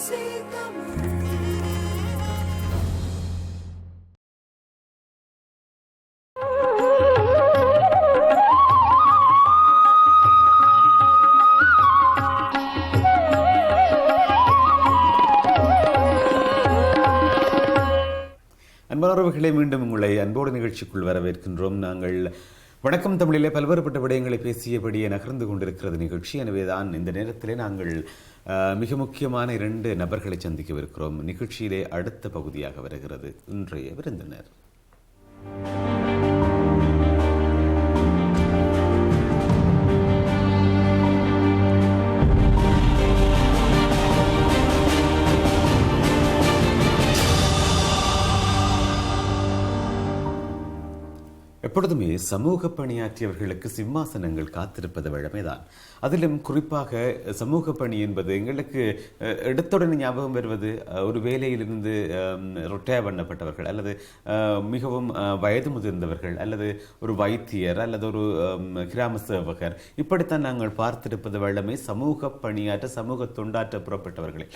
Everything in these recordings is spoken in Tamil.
அன்பானவர்களே, மீண்டும் உங்களை அன்போடு நிகழ்ச்சிக்குள் வரவேற்கின்றோம். நாங்கள் வணக்கம் தமிழிலே பல்வேறுபட்ட விடயங்களை பேசியபடியே நகர்ந்து கொண்டிருக்கிறது நிகழ்ச்சி. எனவேதான் இந்த நேரத்திலே நாங்கள் மிக முக்கியமான 2 நபர்களை சந்திக்கவிருக்கிறோம். நிகழ்ச்சியிலே அடுத்த பகுதியாக வருகிறது இன்றைய விருந்தினர். எப்பொழுதுமே சமூக பணியாற்றியவர்களுக்கு சிம்மாசனங்கள் காத்திருப்பது வழமைதான். அதிலும் குறிப்பாக சமூக பணி என்பது எங்களுக்கு எடுத்துடனே ஞாபகம் வருவது ஒரு வேலையிலிருந்து ரிட்டையர் பண்ணப்பட்டவர்கள் அல்லது மிகவும் வயது முதிர்ந்தவர்கள் அல்லது ஒரு வைத்தியர் அல்லது ஒரு கிராம சேவகர், இப்படித்தான் நாங்கள் பார்த்திருப்பது வழமை சமூக பணியாற்ற சமூக தொண்டாற்ற புறப்பட்டவர்களை.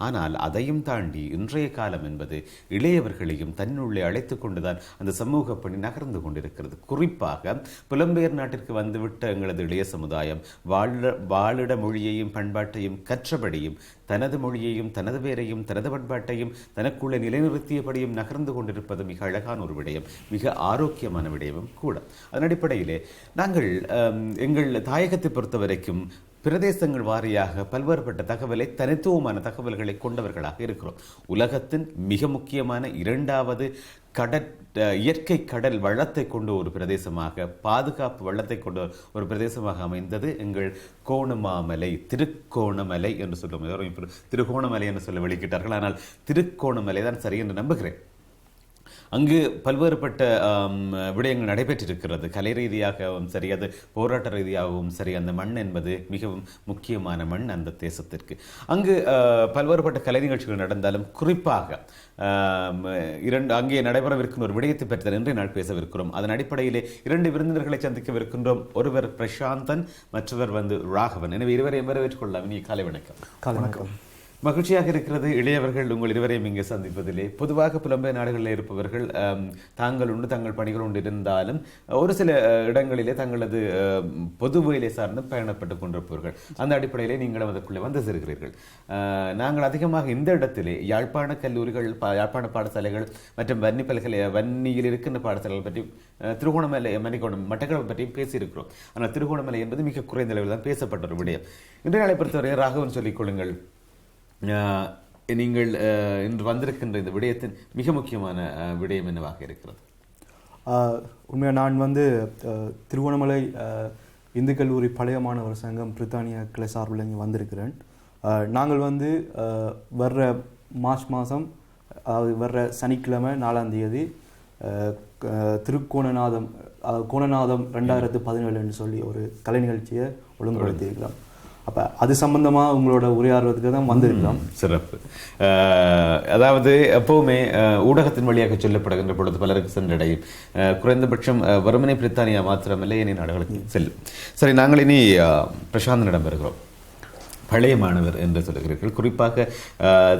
ஆனால் அதையும் தாண்டி இன்றைய காலம் என்பது இளையவர்களையும் தன்னுள்ளே அழைத்து கொண்டுதான் அந்த சமூக பணி நகர்ந்து கொண்டிருக்கிறது. குறிப்பாக புலம்பெயர் நாட்டிற்கு வந்துவிட்ட எங்களது இளைய சமுதாயம் வாழிட மொழியையும் பண்பாட்டையும் கற்றபடியும் தனது மொழியையும் தனது பேரையும் தனது பண்பாட்டையும் தனக்குள்ளே நிலைநிறுத்தியபடியும் நகர்ந்து கொண்டிருப்பது மிக அழகான ஒரு விடயம், மிக ஆரோக்கியமான விடயமும் கூட. அதன் அடிப்படையிலே நாங்கள் எங்கள் தாயகத்தை பொறுத்த வரைக்கும் பிரதேசங்கள் வாரியாக பல்வேறுபட்ட தகவலை தனித்துவமான தகவல்களை கொண்டவர்களாக இருக்கிறோம். உலகத்தின் மிக முக்கியமான 2வது இயற்கை கடல் வளத்தை கொண்ட ஒரு பிரதேசமாக, பாதுகாப்பு வளத்தை கொண்ட ஒரு பிரதேசமாக அமைந்தது எங்கள் கோணமாமலை, திருக்கோணமலை என்று சொல்லுவோம். திருகோணமலை என்று சொல்ல வெளிக்கிட்டார்கள், ஆனால் திருக்கோணமலை தான் சரி என்று நம்புகிறேன். அங்கு பல்வேறுபட்ட விடயங்கள் நடைபெற்றிருக்கிறது. கலை ரீதியாகவும் சரி, அது போராட்ட ரீதியாகவும் சரி. அந்த மண் என்பது மிகவும் முக்கியமான மண் அந்த தேசத்திற்கு. அங்கு பல்வேறுபட்ட கலை நிகழ்ச்சிகள் நடந்தாலும் குறிப்பாக அங்கே நடைபெறவிருக்கும் ஒரு விடயத்தை பற்றி இன்றைய நாள் பேசவிருக்கிறோம். அதன் அடிப்படையிலே 2 விருந்தினர்களை சந்திக்கவிருக்கின்றோம். ஒருவர் பிரசாந்தன், மற்றவர் ராகவன். எனவே இருவரையும் வரவேற்றுக் கொள்ளலாம். இனி காலை வணக்கம். வணக்கம். மகிழ்ச்சியாக இருக்கிறது இளையவர்கள் உங்கள் இருவரையும் இங்கே சந்திப்பதிலே. பொதுவாக புலம்பெயர் நாடுகளில் இருப்பவர்கள் தாங்கள் உண்டு தங்கள் பணிகள் உண்டு இருந்தாலும் ஒரு சில இடங்களிலே தங்களது பொது வேலை சார்ந்து பயணப்பட்டு கொண்டிருப்பவர்கள். அந்த அடிப்படையிலே நீங்களும் அதற்குள்ளே வந்து சேர்கிறீர்கள். நாங்கள் அதிகமாக இந்த இடத்திலே யாழ்ப்பாண கல்லூரிகள், யாழ்ப்பாண பாடசாலைகள் மற்றும் வன்னியில் இருக்கின்ற பாடசாலைகள் பற்றி, திருகோணமலை, மட்டக்களப்பு பற்றியும் பேசியிருக்கிறோம். ஆனால் திருகோணமலை என்பது மிக குறைந்த அளவில் தான் பேசப்பட்ட ஒரு விடயம். இன்றைய நாளை பொறுத்தவரை ராகவன் சொல்லிக் கொள்ளுங்கள். நீங்கள் இன்று வந்திருக்கின்ற இந்த விடயத்தின் மிக முக்கியமான விடயம் என்னவாக இருக்கிறது? உண்மையாக நான் திருகோணமலை இந்து கல்லூரி பழைய மாணவர் சங்கம் பிரித்தானிய கிளை சார்பில் இங்கே வந்திருக்கிறேன். நாங்கள் வர்ற மார்ச் மாதம், வர்ற சனிக்கிழமை 4ஆம் தேதி கோணநாதம் 2017 என்று சொல்லி ஒரு கலை நிகழ்ச்சியை ஒழுங்குபடுத்தியிருக்கிறோம். அப்போ அது சம்பந்தமாக உங்களோட உரையாடுறதுக்கு தான் வந்திருக்கிறோம். சிறப்பு. அதாவது எப்பவுமே ஊடகத்தின் வழியாக சொல்லப்படுகின்ற பொழுது பலருக்கு சென்றடையும். குறைந்தபட்சம் வெறுமனே பிரித்தானியா மாத்திரமில்லை, இனி நாடுகளுக்கு செல்லும். சரி, நாங்கள் இனி பிரசாந்தனிடம் வருகிறோம். பழைய மாணவர் என்று சொல்லுகிறீர்கள். குறிப்பாக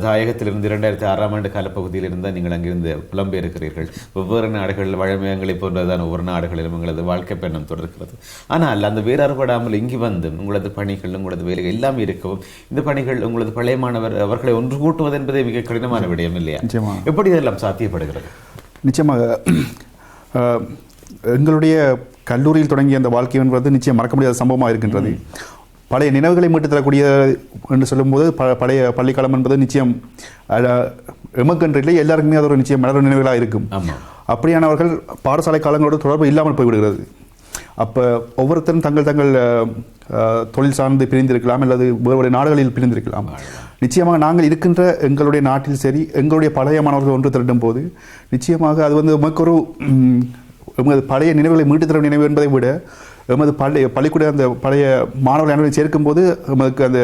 தாயகத்திலிருந்து 2006ஆம் ஆண்டு காலப்பகுதியில் இருந்தால் நீங்கள் அங்கிருந்து புலம்பெயர்க்கிறீர்கள். வெவ்வேறு நாடுகளில் வழமையங்களை போன்றதான் ஒவ்வொரு நாடுகளிலும் உங்களது வாழ்க்கை பயணம் தொடர்கிறது. ஆனால் அந்த வேறுபடாமல் இங்கு வந்து உங்களது பணிகள், உங்களது வேலைகள் எல்லாம் இருக்கவும் இந்த பணிகள் உங்களது பழைய மாணவர் அவர்களை ஒன்று கூட்டுவது என்பதே மிக கடினமான விடயம் இல்லையா? எப்படி இதெல்லாம் சாத்தியப்படுகிறது? நிச்சயமாக எங்களுடைய கல்லூரியில் தொடங்கிய அந்த வாழ்க்கை என்பது நிச்சயம் மறக்க முடியாத சம்பவமாக இருக்கின்றது. பழைய நினைவுகளை மீட்டு தரக்கூடிய என்று சொல்லும்போது பழைய பள்ளிக்காலம் என்பது நிச்சயம் எமக்கன்றிலே எல்லாருக்குமே அது ஒரு நிச்சயம் மலர் நினைவுகளாக இருக்கும். அப்படியானவர்கள் பாடசாலை காலங்களோடு தொடர்பு இல்லாமல் போய்விடுகிறது. அப்போ ஒவ்வொருத்தரும் தங்கள் தொழில் சார்ந்து பிரிந்திருக்கலாம், அல்லது வேறு நாடுகளில் பிரிந்திருக்கலாம். நிச்சயமாக நாங்கள் இருக்கின்ற எங்களுடைய நாட்டில் சரி, எங்களுடைய பழைய மாணவர்கள் ஒன்று திரட்டும் போது நிச்சயமாக அது நமக்கு எமது பழைய நினைவுகளை மீட்டு தரும் நினைவு என்பதை விட எமது பள்ளிக்கூட அந்த பழைய மாணவர்கள் அனைவரும் சேர்க்கும் போது நமக்கு அந்த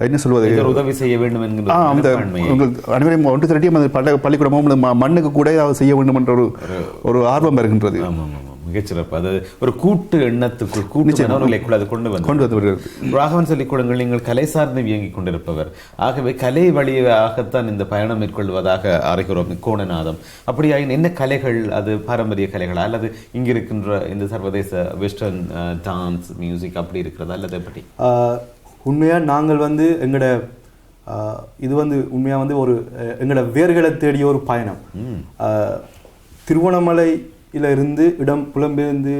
என்ன சொல்வது, உதவி செய்ய வேண்டும் என்கிற அந்த உங்கள் அனைவரையும் ஒன்று திரட்டி அந்த பள்ளிக்கூடமும் மண்ணுக்கு கூட ஏதாவது செய்ய வேண்டும் என்ற ஒரு ஆர்வம் வருகின்றது. மிகச்சிறப்பு. அது ஒரு கூட்டு எண்ணத்துக்குள் கூட்டு மனோநிலைக்குள் அது கொண்டு வருகிறது. ராகவன் சொல்லிக் கொடுங்கள், நீங்கள் கலை சார்ந்து இயங்கிக் கொண்டிருப்பவர், ஆகவே கலை வழியாகத்தான் இந்த பயணம் மேற்கொள்வதாக அறிகிறோம். கோணநாதம் அப்படியாயின் என்ன கலைகள், அது பாரம்பரிய கலைகளா அல்லது இங்க இருக்கின்ற இந்த சர்வதேச வெஸ்டர்ன் டான்ஸ் மியூசிக் அப்படி இருக்கிறதா அல்லது எப்படி? உண்மையாக நாங்கள் வந்து எங்களோட இது வந்து உண்மையாக வந்து ஒரு எங்களோட வேர்களை தேடிய ஒரு பயணம். திருவண்ணாமலையில் இருந்து இடம் புலம்பெயர்ந்து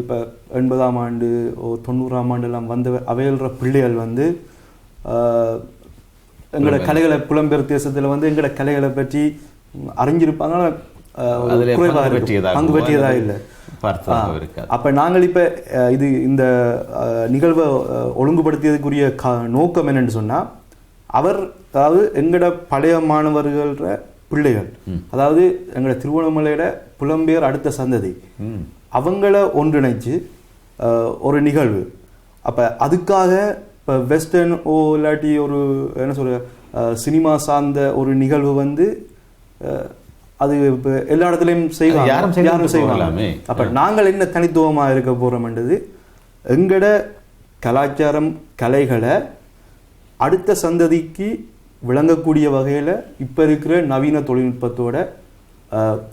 இப்போ 80ஆம் ஆண்டு 90ஆம் ஆண்டுலாம் வந்த அவையல்ற பிள்ளைகள் வந்து எங்களோட கலைகளை புலம்பெயர் தேசத்தில் வந்து எங்களோட கலைகளை பற்றி அறிஞ்சிருப்பாங்க, பங்கு பெற்றியதா இல்லை. அப்ப நாங்கள் இப்ப இது இந்த நிகழ்வை ஒழுங்குபடுத்தியதுக்குரிய நோக்கம் என்னன்னு சொன்னா, அதாவது எங்கட பழைய மாணவர்கள பிள்ளைகள், அதாவது எங்கட திருவண்ணாமலையோட புலம்பெயர் அடுத்த சந்ததி, அவங்கள ஒன்றிணைச்சு ஒரு நிகழ்வு. அப்ப அதுக்காக இப்போ வெஸ்டர்ன் இல்லாட்டி ஒரு என்ன சொல்ற சினிமா சார்ந்த ஒரு நிகழ்வு வந்து அது இப்போ எல்லா இடத்துலையும் செய்வாங்க, யாரும் செய்வாங்க. அப்போ நாங்கள் என்ன தனித்துவமாக இருக்க போகிறோம்ன்றது, எங்கட கலாச்சாரம் கலைகளை அடுத்த சந்ததிக்கு விளங்கக்கூடிய வகையில் இப்போ இருக்கிற நவீன தொழில்நுட்பத்தோட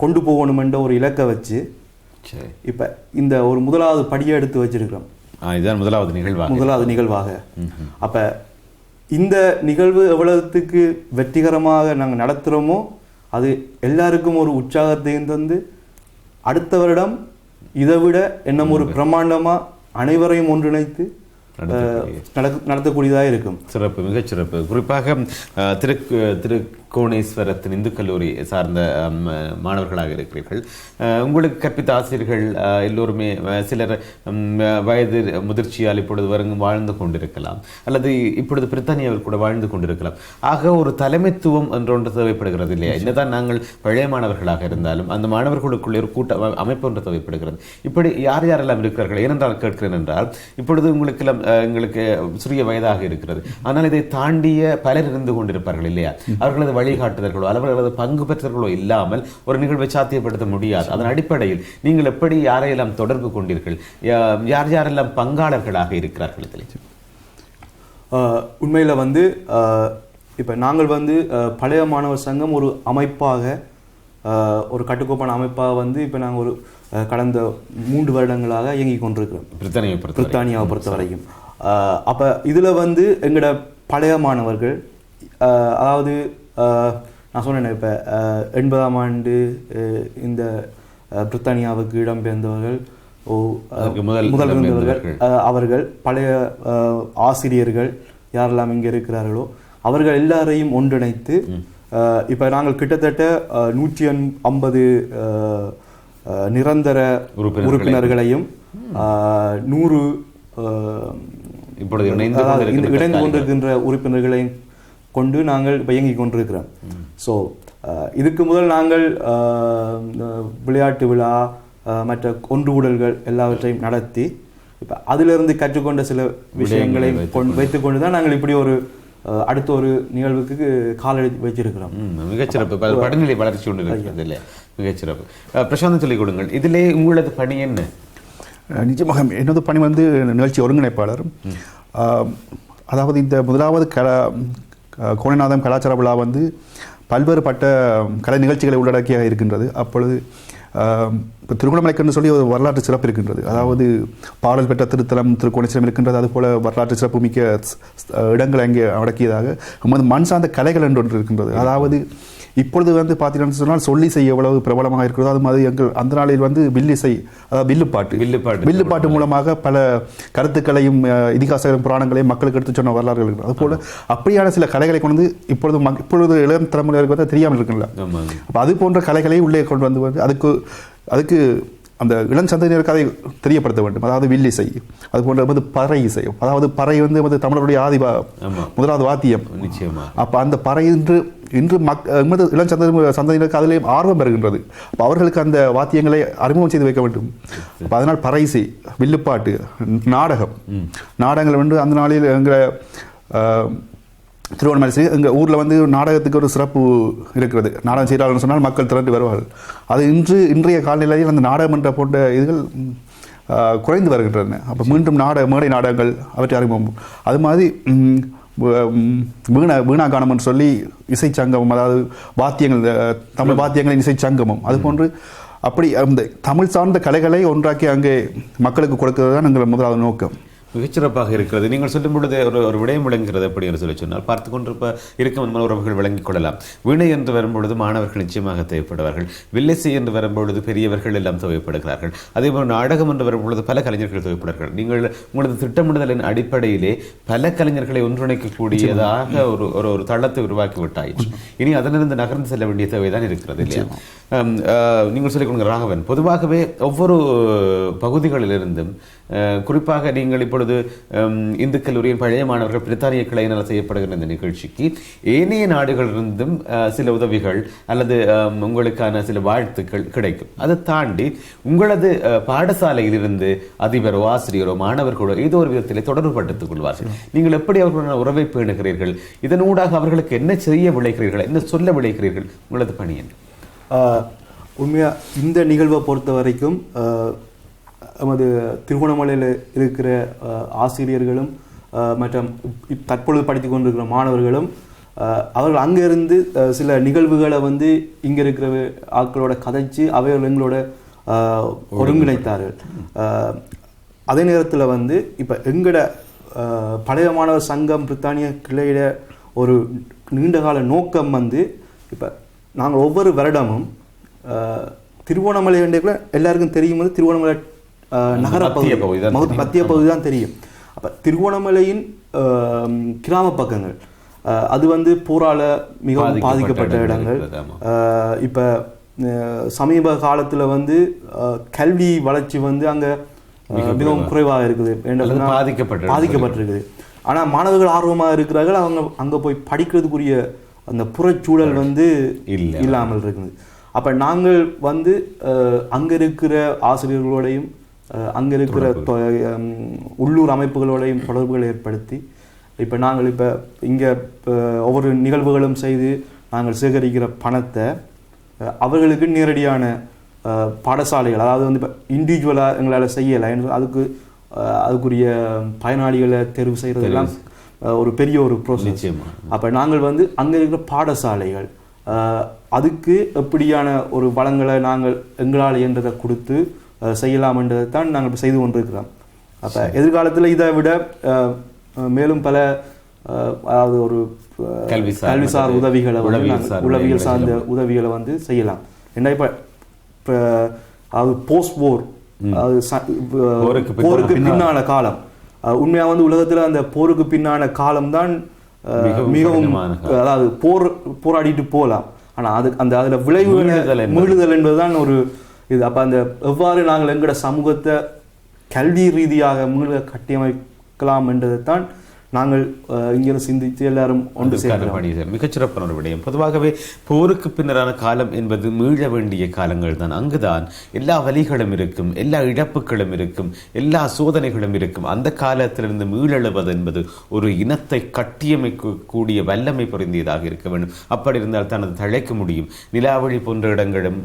கொண்டு போகணுமென்ற ஒரு இலக்கை வச்சு இப்போ இந்த ஒரு முதலாவது படியை எடுத்து வச்சிருக்கிறோம். இதுதான் முதலாவது நிகழ்வாக. அப்போ இந்த நிகழ்வு எவ்வளவுக்கு வெற்றிகரமாக நாங்கள் நடத்துகிறோமோ அது எல்லாருக்கும் ஒரு உற்சாகத்தையும் தந்து அடுத்த வருடம் இதை விட இன்னும் ஒரு பிரம்மாண்டமாக அனைவரையும் ஒன்றிணைத்து நடத்தக்கூடியதாக இருக்கும். சிறப்பு, மிகச்சிறப்பு. குறிப்பாக திருக்கோணேஸ்வரத்தின் இந்து கல்லூரி சார்ந்த மாணவர்களாக இருக்கிறீர்கள். உங்களுக்கு கற்பித்த ஆசிரியர்கள் எல்லோருமே சிலர் வயது முதிர்ச்சியால் இப்பொழுது வாழ்ந்து கொண்டிருக்கலாம், அல்லது இப்பொழுது பிரித்தானியாவில் கூட வாழ்ந்து கொண்டிருக்கலாம். ஆக ஒரு தலைமைத்துவம் என்றொன்று தேவைப்படுகிறது இல்லையா? என்னதான் நாங்கள் பழைய மாணவர்களாக இருந்தாலும் அந்த மாணவர்களுக்குள்ளே ஒரு கூட்ட அமைப்பு ஒன்று தேவைப்படுகிறது. இப்படி யார் யாரெல்லாம் இருக்கிறார்கள் ஏனென்றால் கேட்கிறேன் என்றால், இப்பொழுது எங்களுக்கு சிறிய வயதாக இருக்கிறது, ஆனால் இதை தாண்டிய பலர் இருந்து கொண்டிருப்பார்கள் இல்லையா? அவர்களது வழிகாட்டுதல்களோ அவர்களது பங்கு பெற்றவர்களோ இல்லாமல் ஒரு நிகழ்வை சாத்தியப்படுத்த முடியாது. அதன் அடிப்படையில் நீங்கள் எப்படி யாரையெல்லாம் தொடர்பு கொண்டீர்கள்? யார் யாரெல்லாம் பங்காளர்களாக இருக்கிறார்கள் இதில்? உண்மையில் வந்து இப்போ நாங்கள் வந்து பழைய மாணவர் சங்கம் ஒரு அமைப்பாக, ஒரு கட்டுக்கோப்பான அமைப்பாக வந்து இப்போ நாங்கள் ஒரு கடந்த 3 வருடங்களாக இயங்கி கொண்டிருக்கிறோம் பிரித்தானியாவை பொறுத்த வரைக்கும். அப்போ இதில் வந்து எங்களோட பழைய மாணவர்கள், அதாவது நான் சொன்னேன் இப்போ 80ஆம் ஆண்டு இந்த பிரித்தானியாவுக்கு இடம்பெயர்ந்தவர்கள், முதல் இருந்தவர்கள், அவர்கள் பழைய ஆசிரியர்கள் யாரெல்லாம் இங்கே இருக்கிறார்களோ அவர்கள் எல்லாரையும் ஒன்றிணைத்து இப்போ நாங்கள் கிட்டத்தட்ட 150 நிரந்தர உறுப்பினர்களையும் 100 இணைந்து கொண்டிருக்கின்ற உறுப்பினர்களையும் கொண்டு நாங்கள் இயங்கிக் கொண்டிருக்கிறோம். ஸோ இதுக்கு முதல் நாங்கள் விளையாட்டு விழா மற்ற ஒன்றுகூடல்கள் எல்லாவற்றையும் நடத்தி இப்போ அதிலிருந்து கற்றுக்கொண்ட சில விஷயங்களை வைத்துக்கொண்டு தான் நாங்கள் இப்படி ஒரு அடுத்த ஒரு நிகழ்வுக்கு காலடி வச்சிருக்கிறோம். மிகச்சிறப்பு. படிநிலை வளர்ச்சி ஒன்று இருக்கிறது இல்லையா? மிகச்சிறப்பு. பிரசாந்தம் சொல்லிக் கொடுங்கள், இதிலே உங்களது பணி என்ன? நிஜமாக என்னது பணி வந்து நிகழ்ச்சி ஒருங்கிணைப்பாளர். அதாவது இந்த முதலாவது கோணநாதம் கலாச்சார விழா வந்து பல்வேறுபட்ட கலை நிகழ்ச்சிகளை உள்ளடக்கியாக இருக்கின்றது. அப்பொழுது இப்போ திருகோணமலைக்குன்னு சொல்லி ஒரு வரலாற்று சிறப்பு இருக்கின்றது. அதாவது பாடல் பெற்ற திருத்தலம் திருக்கோணேஸ்வரம் இருக்கின்றது. அதுபோல் வரலாற்று சிறப்பு மிக்க இடங்கள் அங்கே அடக்கியதாக மண் சார்ந்த கலைகள் என்று ஒன்று இருக்கின்றது. அதாவது இப்பொழுது வந்து பார்த்தீங்கன்னு சொன்னால் சொல்லிசை எவ்வளவு பிரபலமாக இருக்கிறதோ அது மாதிரி எங்கள் அந்த நாளில் வந்து வில்லிசை, அதாவது வில்லுப்பாட்டு மூலமாக பல கருத்துக்களையும் இதிகாச புராணங்களையும் மக்களுக்கு எடுத்து சொன்ன வரலாறுகள் இருக்கிறது. அதுபோல் அப்படியான சில கலைகளை கொண்டு வந்து இப்பொழுது இளம் தலைமுறைகளுக்கு வந்து தெரியாமல் இருக்குல்ல. அப்போ அது போன்ற கலைகளை உள்ளே கொண்டு வந்து அதுக்கு அந்த இளம் சந்ததியினருக்கு அதை தெரியப்படுத்த வேண்டும். அதாவது வில்லிசை, அது போன்ற பறை இசை, அதாவது பறை வந்து தமிழருடைய முதலாவது வாத்தியம். அப்போ அந்த பறை இன்று இளம் சந்ததியினருக்கு அதிலே ஆர்வம் பெறுகின்றது. அப்போ அவர்களுக்கு அந்த வாத்தியங்களை அறிமுகம் செய்து வைக்க வேண்டும். அப்போ அதனால் பறை இசை, வில்லுப்பாட்டு, நாடகங்கள் வந்து அந்த நாளில் எங்களை திருவண்ணாமலை எங்கள் ஊரில் வந்து நாடகத்துக்கு ஒரு சிறப்பு இருக்கிறது. நாடகம் செய்கிறார்கள் சொன்னால் மக்கள் திரண்டு வருவார்கள். அது இன்றைய காலநிலையில் அந்த நாடகம் என்ற போன்ற இதுகள் குறைந்து வருகின்றன. அப்போ மீண்டும் மேடை நாடகங்கள் அவற்றை அறிமுகம். அது மாதிரி வீணாகானம் என்று சொல்லி இசை சங்கமம், அதாவது வாத்தியங்கள், தமிழ் வாத்தியங்களின் இசை சங்கமம், அது போன்று அப்படி அந்த தமிழ் சார்ந்த கலைகளை ஒன்றாக்கி அங்கே மக்களுக்கு கொடுக்கிறது தான் எங்கள் முதலாவது நோக்கம். மிகச்சிறப்பாக இருக்கிறது. நீங்கள் சொல்லும் பொழுது ஒரு விடயம் விளங்குகிறது எப்படி என்று சொல்லி சொன்னால், பார்த்து கொண்டிருப்ப இருக்கும் உறவுகள் விளங்கிக் கொள்ளலாம். வீணை என்று வரும்பொழுது மாணவர்கள் நிச்சயமாக தேவைப்படுவார்கள். வில்லிசை என்று வரும்பொழுது பெரியவர்கள் எல்லாம் தேவைப்படுகிறார்கள். அதேபோல் நாடகம் என்று வரும்பொழுது பல கலைஞர்கள் தேவைப்படுகிறார்கள். நீங்கள் உங்களது திட்டமிடுதலின் அடிப்படையிலே பல கலைஞர்களை ஒன்றிணைக்கக்கூடியதாக ஒரு தளத்தை உருவாக்கி விட்டாயிற்று. இனி அதனிருந்து நகர்ந்து செல்ல வேண்டிய தேவைதான் இருக்கிறது இல்லையா? நீங்கள் சொல்லிக் கொடுங்க ராகவன், பொதுவாகவே ஒவ்வொரு பகுதிகளிலிருந்தும் குறிப்பாக நீங்கள் இப்பொழுது இந்து கல்லூரியின் பழைய மாணவர்கள் பிரித்தானிய கிளையினால் செய்யப்படுகிற இந்த நிகழ்ச்சிக்கு ஏனைய நாடுகளிலிருந்தும் சில உதவிகள் அல்லது உங்களுக்கான சில வாழ்த்துக்கள் கிடைக்கும். அதை தாண்டி உங்களது பாடசாலையிலிருந்து அதிபரோ ஆசிரியரோ மாணவர்களோ ஏதோ ஒரு விதத்திலே தொடர்புபடுத்திக் கொள்வார்கள். நீங்கள் எப்படி அவர்களுடன் உறவை பேணுகிறீர்கள்? இதனூடாக அவர்களுக்கு என்ன செய்ய விளைகிறீர்கள், என்ன சொல்ல விளைகிறீர்கள்? உங்களது பணி என்ன? உண்மையாக இந்த நிகழ்வை பொறுத்த வரைக்கும் நமது திருகோணமலையில் இருக்கிற ஆசிரியர்களும் மற்றும் தற்பொழுது படித்து கொண்டிருக்கிற மாணவர்களும் அவர்கள் அங்கிருந்து சில நிகழ்வுகளை வந்து இங்கே இருக்கிற ஆட்களோட கதைச்சு அவைகள் எங்களோட ஒருங்கிணைத்தார்கள். அதே நேரத்தில் வந்து இப்போ எங்களோட பழைய மாணவர் சங்கம் பிரித்தானிய கிளையிட ஒரு நீண்டகால நோக்கம் வந்து இப்போ நாங்கள் ஒவ்வொரு வருடமும் திருவோணமலை வேண்டிய எல்லாருக்கும் தெரியும் போது திருவோணமலை நகர பகுதி மத்திய பகுதி தான் தெரியும். அப்போ திருவோணமலையின் கிராம பக்கங்கள் அது வந்து போரால மிகவும் பாதிக்கப்பட்ட இடங்கள். இப்போ சமீப காலத்தில் வந்து கல்வி வளர்ச்சி வந்து அங்கே மிகவும் குறைவாக இருக்குது, பாதிக்கப்பட்டிருக்குது. ஆனால் மாணவர்கள் ஆர்வமாக இருக்கிறார்கள், அவங்க அங்கே போய் படிக்கிறதுக்குரிய அந்த புறச்சூழல் வந்து இல்லாமல் இருக்குது. அப்போ நாங்கள் வந்து அங்கே இருக்கிற ஆசிரியர்களோடையும் அங்கே இருக்கிற உள்ளூர் அமைப்புகளோடையும் தொடர்புகளை ஏற்படுத்தி இப்போ நாங்கள் இப்போ இங்கே ஒவ்வொரு நிகழ்வுகளும் செய்து நாங்கள் சேகரிக்கிற பணத்தை அவர்களுக்கு நேரடியான பாடசாலைகள், அதாவது வந்து இப்போ இண்டிவிஜுவலாக எங்களால் செய்யலை, அதுக்குரிய பயனாளிகளை தேர்வு செய்கிறதெல்லாம் ஒரு பெரிய ஒரு ப்ரோசஸ். அப்போ நாங்கள் வந்து அங்கே இருக்கிற பாடசாலைகள் அதுக்கு எப்படியான ஒரு வளங்களை நாங்கள் எங்களால் என்றதை கொடுத்து செய்யலாம் என்றதை தான் நாங்கள் இப்போ செய்து கொண்டிருக்கிறோம். அப்போ எதிர்காலத்தில் இதை விட மேலும் பல அதாவது ஒரு கல்விசார் உதவிகளை உளவியல் சார்ந்த உதவிகளை வந்து செய்யலாம். ஏன்னா இப்போ அது போஸ்ட் போர், போருக்கு பின்னான காலம், உண்மையாக வந்து உலகத்தில் அந்த போருக்கு பின்னான காலம்தான் மிகவும், அதாவது போராடிட்டு போகலாம், ஆனால் அதில் விளைவுகளை மீளுதல் என்பதுதான் ஒரு இது. அப்போ அந்த எவ்வாறு நாங்கள் எங்களோட சமூகத்தை கல்வி ரீதியாக மீள கட்டியமைக்கலாம் என்றதைத்தான் நாங்கள் இங்கிருந்து சிந்தித்து எல்லாரும் ஒன்று சேர்க்கிறோம். மிகச்சிறப்பான ஒரு விடயம். பொதுவாகவே போருக்கு பின்னரான காலம் என்பது மீள வேண்டிய காலங்கள் தான். அங்குதான் எல்லா வலிகளும் இருக்கும், எல்லா இழப்புகளும் இருக்கும், எல்லா சோதனைகளும் இருக்கும். அந்த காலத்திலிருந்து மீளெழுவது என்பது ஒரு இனத்தை கட்டியமைக்கக்கூடிய வல்லமை பொருந்தியதாக இருக்க வேண்டும். அப்படி இருந்தால் தான் அது தழைக்க முடியும். நிலாவளி போன்ற இடங்களும்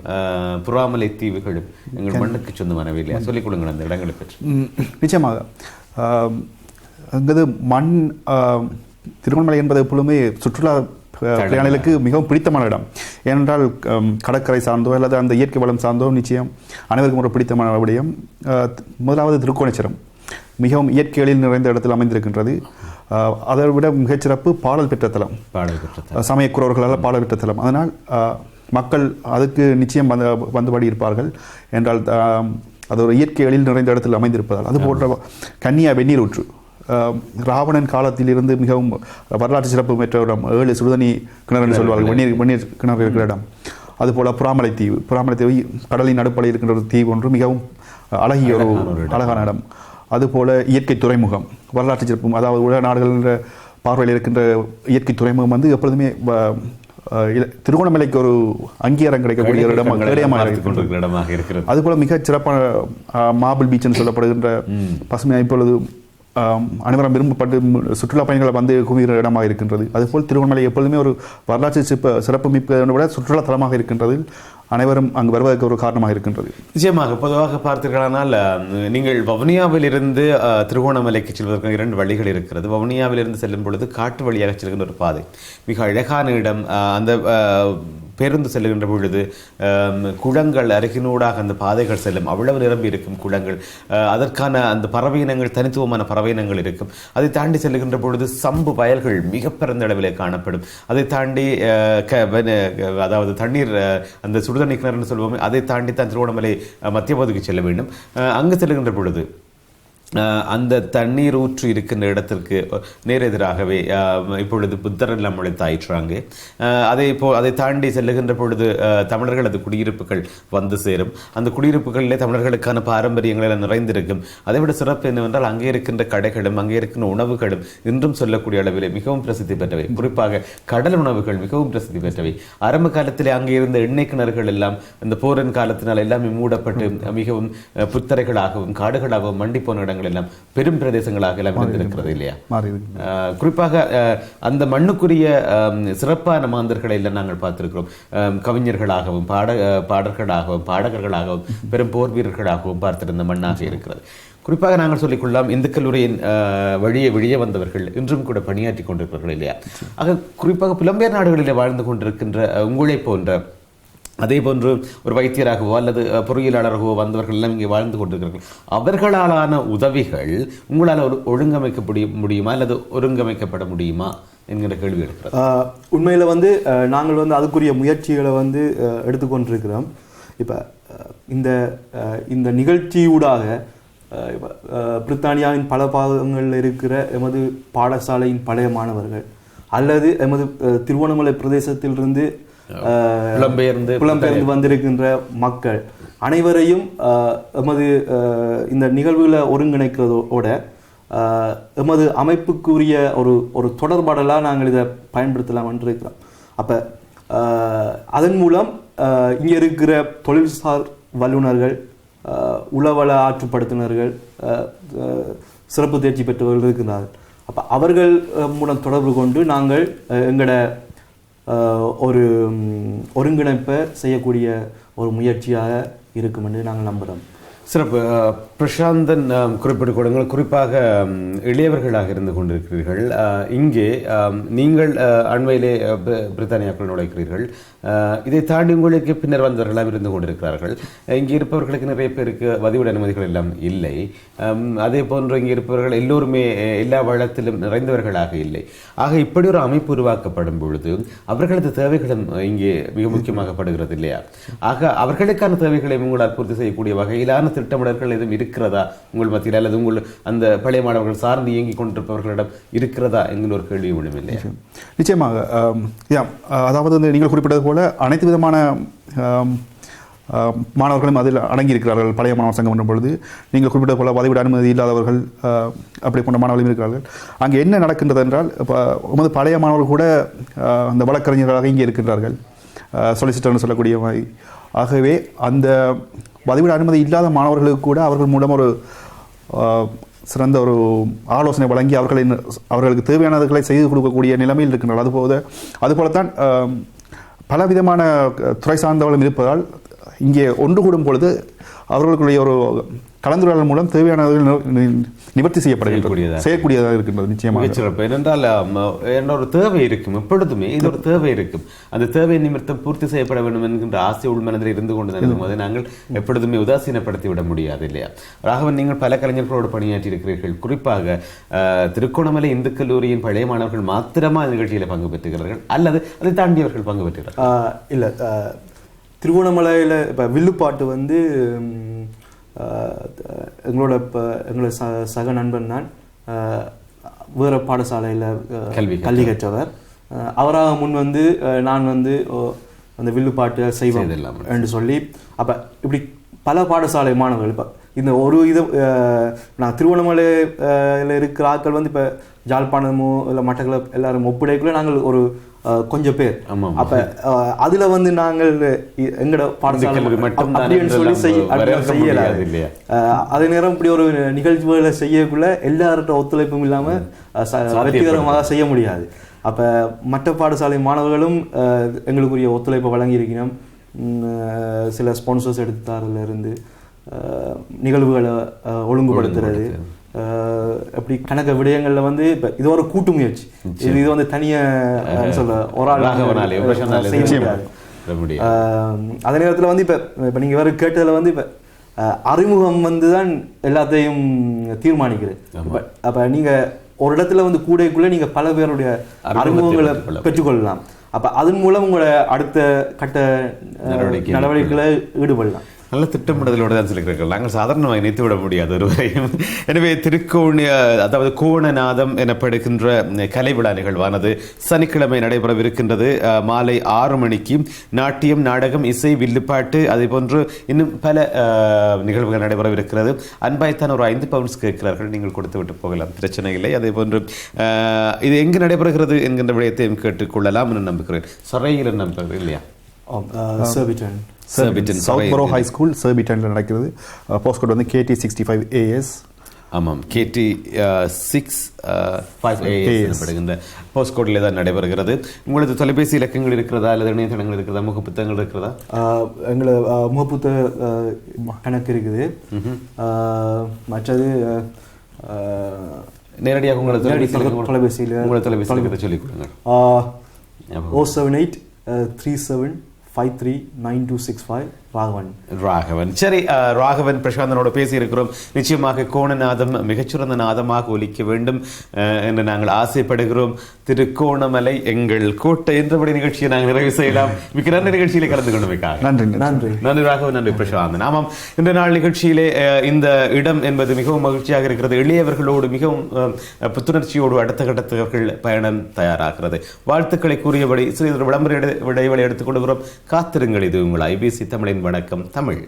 புறாமலை தீவுகளும் எங்கள் மண்ணுக்கு சொந்தமானவை இல்லையா? சொல்லிக் கொடுங்கள் அந்த இடங்களை பற்றி. நிச்சயமாக அங்கு மண் திருவண்ணாமலை என்பது எப்பொழுதுமே சுற்றுலா பயணிகளுக்கு மிகவும் பிடித்தமான இடம். ஏனென்றால் கடற்கரை சார்ந்தோ அல்லது அந்த இயற்கை வளம் சார்ந்தோ நிச்சயம் அனைவருக்கும் ஒரு பிடித்தமான விடயம். முதலாவது திருக்கோணேஸ்வரம் மிகவும் இயற்கைகளில் நிறைந்த இடத்தில் அமைந்திருக்கின்றது. அதை விட மிகச்சிறப்பு பாடல் பெற்ற தலம், சமயக்குறவர்களால் பாடல் பெற்ற தலம். அதனால் மக்கள் அதுக்கு நிச்சயம் வந்தபடி இருப்பார்கள். என்றால் அது ஒரு இயற்கைகளில் நிறைந்த இடத்தில் அமைந்திருப்பதால். அது போன்ற கன்னியா வெந்நீர் ஊற்று ராவணன் காலத்திலிருந்து மிகவும் வரலாற்று சிறப்பு பெற்ற இடம். 7 சுடுதண்ணி கிணறு என்று சொல்வார்கள், வெந்நீர் கிணறு இருக்கிற இடம். அதுபோல் புறாமலை தீவு கடலின் நடுப்பலை இருக்கின்ற ஒரு தீவு ஒன்று மிகவும் அழகிய ஒரு அழகான இடம். அதுபோல் இயற்கை துறைமுகம் வரலாற்று சிறப்பு, அதாவது உலக நாடுகள் என்ற பார்வையில் இருக்கின்ற இயற்கை துறைமுகம் வந்து எப்பொழுதுமே திருகோணமலைக்கு ஒரு அங்கீகாரம் கிடைக்கக்கூடிய இடமாக இருக்கிறது. அதுபோல் மிக சிறப்பான மார்பிள் பீச் என்று சொல்லப்படுகின்ற பசுமை இப்பொழுது அனைவரும் விரும்பப்பட்டு சுற்றுலா பயணிகளை வந்து குவிகிற இடமாக இருக்கின்றது. அதுபோல் திருவண்ணாமலை எப்பொழுதுமே ஒரு வரலாற்று சிறப்பு மிக்க விட சுற்றுலா தலமாக இருக்கின்றது. அனைவரும் அங்கு வருவதற்கு ஒரு காரணமாக இருக்கின்றது. நிச்சயமாக பொதுவாக பார்த்தீர்களானால் நீங்கள் வவுனியாவில் இருந்து திருகோணமலைக்கு செல்வதற்கு 2 வழிகள் இருக்கிறது. வவுனியாவில் இருந்து செல்லும் பொழுது காட்டு வழியாக செல்கின்ற ஒரு பாதை, மிக அழகான இடம். அந்த பேருந்து செல்லுகின்ற பொழுது குளங்கள் அருகினூடாக அந்த பாதைகள் செல்லும், அவ்வளவு நிரம்பி இருக்கும் குளங்கள். அதற்கான அந்த பறவையினங்கள் தனித்துவமான பறவையினங்கள் இருக்கும். அதை தாண்டி செல்லுகின்ற பொழுது சம்பு வயல்கள் மிக பிறந்த அளவிலே காணப்படும். அதை தாண்டி அதாவது தண்ணீர், அந்த சுடுதண்ணி கிணறுன்னு சொல்லுவோம், அதை தாண்டி தான் திருவண்ணாமலை மத்திய பகுதிக்கு செல்ல வேண்டும். அங்கு செல்லுகின்ற பொழுது அந்த தண்ணீர் ஊற்று இருக்கின்ற இடத்திற்கு நேர் எதிராகவே இப்பொழுது புத்தர் எல்லாம் முளைத்தாயிற்றாங்க. அதை தாண்டி செல்லுகின்ற பொழுது தமிழர்களது குடியிருப்புகள் வந்து சேரும். அந்த குடியிருப்புகளிலே தமிழர்களுக்கான பாரம்பரியங்கள் எல்லாம் நிறைந்திருக்கும். அதை விட சிறப்பு என்னவென்றால் அங்கே இருக்கின்ற கடைகளும் அங்கே இருக்கின்ற உணவுகளும் இன்றும் சொல்லக்கூடிய அளவிலே மிகவும் பிரசித்தி பெற்றவை. குறிப்பாக கடல் உணவுகள் மிகவும் பிரசித்தி பெற்றவை. ஆரம்ப காலத்திலே அங்கே இருந்த எண்ணெய் கிணறுகள் எல்லாம் இந்த போரின் காலத்தினால் எல்லாமே மூடப்பட்டு மிகவும் புத்தரைகளாகவும் காடுகளாகவும் மண்டி போன இடங்கள் எல்லாம் பெரும் பிரதேசங்களாக எல்லாம் இருந்திருக்கிறது இல்லையா? குறிப்பாக அந்த மண்ணுக்குரிய சிறப்பான மாந்தர்களை எல்லாம் நாங்கள் பார்த்திருக்கிறோம். கவிஞர்களாகவும் பாடகர்களாகவும் பாடகர்களாகவும் பெரும் போர் வீரர்களாகவும் பார்த்திருந்த மண்ணாக இருக்கிறது. குறிப்பாக நாங்கள் சொல்லிக்கொள்ளலாம், இந்து கல்லூரியின் வழியே வந்தவர்கள் இன்றும் கூட பணியாற்றி கொண்டிருக்கிறார்கள் இல்லையா? ஆக குறிப்பாக புலம்பெயர் நாடுகளிலே வாழ்ந்து கொண்டிருக்கின்ற உங்களை போன்ற, அதே போன்று ஒரு வைத்தியராகவோ அல்லது பொறியியலாளராகவோ வந்தவர்கள் எல்லாம் இங்கே வாழ்ந்து கொண்டிருக்கிறார்கள். அவர்களாலான உதவிகள் உங்களால் ஒழுங்கமைக்க முடியுமா அல்லது ஒருங்கமைக்கப்பட முடியுமா என்கிற கேள்வி எடுக்கிறது. உண்மையில் வந்து நாங்கள் வந்து அதுக்குரிய முயற்சிகளை வந்து எடுத்துக்கொண்டிருக்கிறோம். இப்போ இந்த நிகழ்ச்சியூடாக பிரித்தானியாவின் பல பாகங்களில் இருக்கிற எமது பாடசாலையின் பழைய மாணவர்கள் அல்லது எமது திருவண்ணாமலை பிரதேசத்திலிருந்து புலம்பெயர்ந்து வந்திருக்கின்ற மக்கள் அனைவரையும் எமது இந்த நிகழ்வுகளை ஒருங்கிணைக்கிறதோட எமது அமைப்புக்குரிய ஒரு தொடர்பாடலாக நாங்கள் இதை பயன்படுத்தலாம் என்று இருக்கிறோம். அப்போ அதன் மூலம் இங்கே இருக்கிற தொழில்சார் வல்லுநர்கள், உளவள ஆற்றுப்படுத்தினர்கள், சிறப்பு தேர்ச்சி பெற்றவர்கள் இருக்கிறார்கள். அப்போ அவர்கள் மூலம் தொடர்பு கொண்டு நாங்கள் எங்களோட ஒரு ஒருங்கிணைப்பை செய்யக்கூடிய ஒரு முயற்சியாக இருக்கும் என்று நாங்கள் நம்புகிறோம். சிறப்பு. பிரசாந்தன் குறிப்பிட்டுக் கொடுங்கள். குறிப்பாக இளையவர்களாக இருந்து கொண்டிருக்கிறீர்கள். இங்கே நீங்கள் அண்மையிலே பிரித்தானியாக்கள் நுழைக்கிறீர்கள். இதை தாண்டி உங்களுக்கு பின்னர் வந்தவர்களாக இருந்து கொண்டிருக்கிறார்கள். இங்கே இருப்பவர்களுக்கு நிறைய பேருக்கு வதிவிட அனுமதிகள் எல்லாம் இல்லை. அதே போன்று இங்கே இருப்பவர்கள் எல்லோருமே எல்லா வளத்திலும் நிறைந்தவர்களாக இல்லை. ஆக இப்படி ஒரு அமைப்பு உருவாக்கப்படும் பொழுது அவர்களது தேவைகளும் இங்கே மிக முக்கியமாகப்படுகிறது இல்லையா? ஆக அவர்களுக்கான தேவைகளை உங்களால் பூர்த்தி செய்யக்கூடிய வகையிலான திட்டமிடல்கள் எதுவும் இருக்கிறதா உங்கள் மத்தியில், அல்லது உங்கள் அந்த பழைய மாணவர்கள் சார்ந்து இயங்கிக் கொண்டிருப்பவர்களிடம் இருக்கிறதா என்கிற ஒரு கேள்வி ஒன்றும் இல்லை. நிச்சயமாக. அதாவது நீங்கள் குறிப்பிட்டது போல அனைத்து விதமான மாணவர்களும் அதில் அடங்கியிருக்கிறார்கள். பழைய மாணவர் சங்கம் என்ற பொழுது நீங்கள் குறிப்பிட்டது போல வதிவிட அனுமதி இல்லாதவர்கள் அப்படி போன்ற மாணவர்களும் இருக்கிறார்கள். அங்கே என்ன நடக்கின்றது என்றால், இப்போ உமது பழைய மாணவர்கள் கூட அந்த வழக்கறிஞர்களாக இங்கே இருக்கின்றார்கள், சொலிசிட்டர்னு சொல்லக்கூடிய மாதிரி. ஆகவே அந்த வதிவிட அனுமதி இல்லாத மாணவர்களுக்கு கூட அவர்கள் மூலம் ஒரு சிறந்த ஒரு ஆலோசனை வழங்கி அவர்களுக்கு தேவையானதுகளை செய்து கொடுக்கக்கூடிய நிலைமையில் இருக்கின்றார்கள். அதுபோலத்தான் பலவிதமான துறை சார்ந்தவர்களும் இருப்பதால் இங்கே ஒன்று கூடும் பொழுது அவர்களுக்குடைய ஒரு கலந்துரையாடல் மூலம் தேவையானவர்கள் நிவர்த்தி செய்யக்கூடியதாக இருக்கின்றது. நிச்சயமாக சிறப்பு. ஏனென்றால் ஒரு தேவை இருக்கும், எப்பொழுதுமே இது ஒரு தேவை இருக்கும். அந்த தேவை நிமித்தம் பூர்த்தி செய்யப்பட வேண்டும் என்கின்ற ஆசை உள்மனதில் இருந்து கொண்டு போது நாங்கள் எப்பொழுதுமே உதாசீனப்படுத்தி விட முடியாது இல்லையா? ராகவன், நீங்கள் பல கலைஞர்களோடு பணியாற்றி இருக்கிறீர்கள். குறிப்பாக திருகோணமலை இந்து கல்லூரியின் பழைய மாணவர்கள் மாத்திரமா நிகழ்ச்சியில் பங்கு பெற்றுகிறார்கள் அல்லது அதை தாண்டியவர்கள் பங்கு பெற்றுகிறார்கள்? இல்லை, திருகோணமலையில் இப்போ வில்லுப்பாட்டு வந்து எங்களோட சக நண்பன் தான் வேறு பாடசாலையில் கல்வி கற்றவர். அவராக முன் வந்து நான் வந்து அந்த வில்லுப்பாட்டு செய்வேன் என்று சொல்லி, அப்போ இப்படி பல பாடசாலை மாணவர்கள் இப்போ இந்த ஒரு நான் திருவண்ணாமலையில் இருக்கிற ஆட்கள் வந்து இப்போ ஜாழ்ப்பாணமோ இல்லை மட்டக்களப்பு எல்லாரும் ஒப்படைக்குள்ள நாங்கள் ஒரு கொஞ்சம் பேர். ஆமாம். அப்ப அதுல வந்து நாங்கள் எங்களோட பாடசாலை அப்படின்னு சொல்லி செய்யலாது. அதே நேரம் இப்படி ஒரு நிகழ்ச்சிகளை செய்யக்குள்ள எல்லார்ட்ட ஒத்துழைப்பும் இல்லாம வெற்றிகரமாக செய்ய முடியாது. அப்ப மற்ற பாடசாலை மாணவர்களும் எங்களுக்குரிய ஒத்துழைப்பை வழங்கியிருக்கணும். சில ஸ்பான்சர்ஸ் எடுத்தாரில் இருந்து நிகழ்வுகளை ஒழுங்குபடுத்துறது, அப்படி கணக்க விடயங்கள்ல வந்து இப்ப இது ஒரு கூட்டு முயற்சி. இது வந்து தனியா சொல்ல ஒரு ஆள் செய்ய முடியாது. அதே நேரத்துல வந்து இப்ப நீங்க வேற கேட்டதுல வந்து இப்ப அறிமுகம் வந்து தான் எல்லாத்தையும் தீர்மானிக்கிறது. அப்ப நீங்க ஒரு இடத்துல வந்து கூடைக்குள்ள நீங்க பல பேருடைய அறிமுகங்களை பெற்றுக்கொள்ளலாம். அப்ப அதன் மூலம் உங்களோட அடுத்த கட்ட நடவடிக்கைகளை ஈடுபடலாம். நல்ல திட்டமிடுதலோடு தான் சொல்லியிருக்கிறார்கள். நாங்கள் சாதாரணமாக இணைத்து விட முடியாது ஒருவரையும். எனவே அதாவது கோணநாதம் எனப்படுகின்ற கலை விழா நிகழ்வானது சனிக்கிழமை நடைபெறவிருக்கின்றது. மாலை 6 மணிக்கு நாட்டியம், நாடகம், இசை, வில்லுப்பாட்டு, அதே போன்று இன்னும் பல நிகழ்வுகள் நடைபெறவிருக்கிறது. அன்பாய்த்தான் ஒரு 5 பவுண்ட்ஸ் கேட்கிறார்கள், நீங்கள் கொடுத்து விட்டு போகலாம், பிரச்சனை இல்லை. அதே போன்று இது எங்கு நடைபெறுகிறது என்கின்ற விடயத்தையும் கேட்டுக்கொள்ளலாம் என்று நம்புகிறேன். சரையில் நம்புகிறேன் இல்லையா? சவுத்பரோ ஹை ஸ்கூல் சர்பிட்டன்ல நடக்கிறது. போஸ்ட் வந்து KT 65 AS. ஆமாம், KT 65 AS படுகின்ற போஸ்ட் கோடிலே தான் நடைபெறுகிறது. உங்களுக்கு தொலைபேசி இலக்கங்கள் இருக்கிறதா அல்லது இணையதளங்கள் இருக்கிறதா, முகப்புத்தகங்கள் இருக்கிறதா? எங்களை முகப்புத்தக கணக்கு இருக்குது. மற்றது நேரடியாக உங்களோட தொலைபேசியில் சொல்லிக் கொடுங்க. 078 37 539265 ராகவன். சரி, ராகவன் பிரசாந்தனோட பேசி இருக்கிறோம். நிச்சயமாக கோணநாதம் மிகச்சிறந்த நாதமாக ஒலிக்க வேண்டும் என்று நாங்கள் ஆசைப்படுகிறோம். திருக்கோணமலை எங்கள் கோட்டை என்றபடி நிகழ்ச்சியை நாங்கள் நிறைவு செய்யலாம். மிக நன்றி நிகழ்ச்சியிலே கலந்து கொண்டமைக்காக. நன்றி ராகவன், நன்றி பிரசாந்தன். ஆமாம், இந்த நாள் நிகழ்ச்சியிலே இந்த இடம் என்பது மிகவும் மகிழ்ச்சியாக இருக்கிறது. இளையவர்களோடு மிகவும் புத்துணர்ச்சியோடு அடுத்த கட்டத்தவர்கள் பயணம் தயாராகிறது. வாழ்த்துக்களை கூறியபடி சிறிது விளம்பர இடைவெளி எடுத்துக் கொள்கிறோம். காத்திருங்கள். இது உங்கள் IBC தமிழின் வணக்கம் தமிழ்.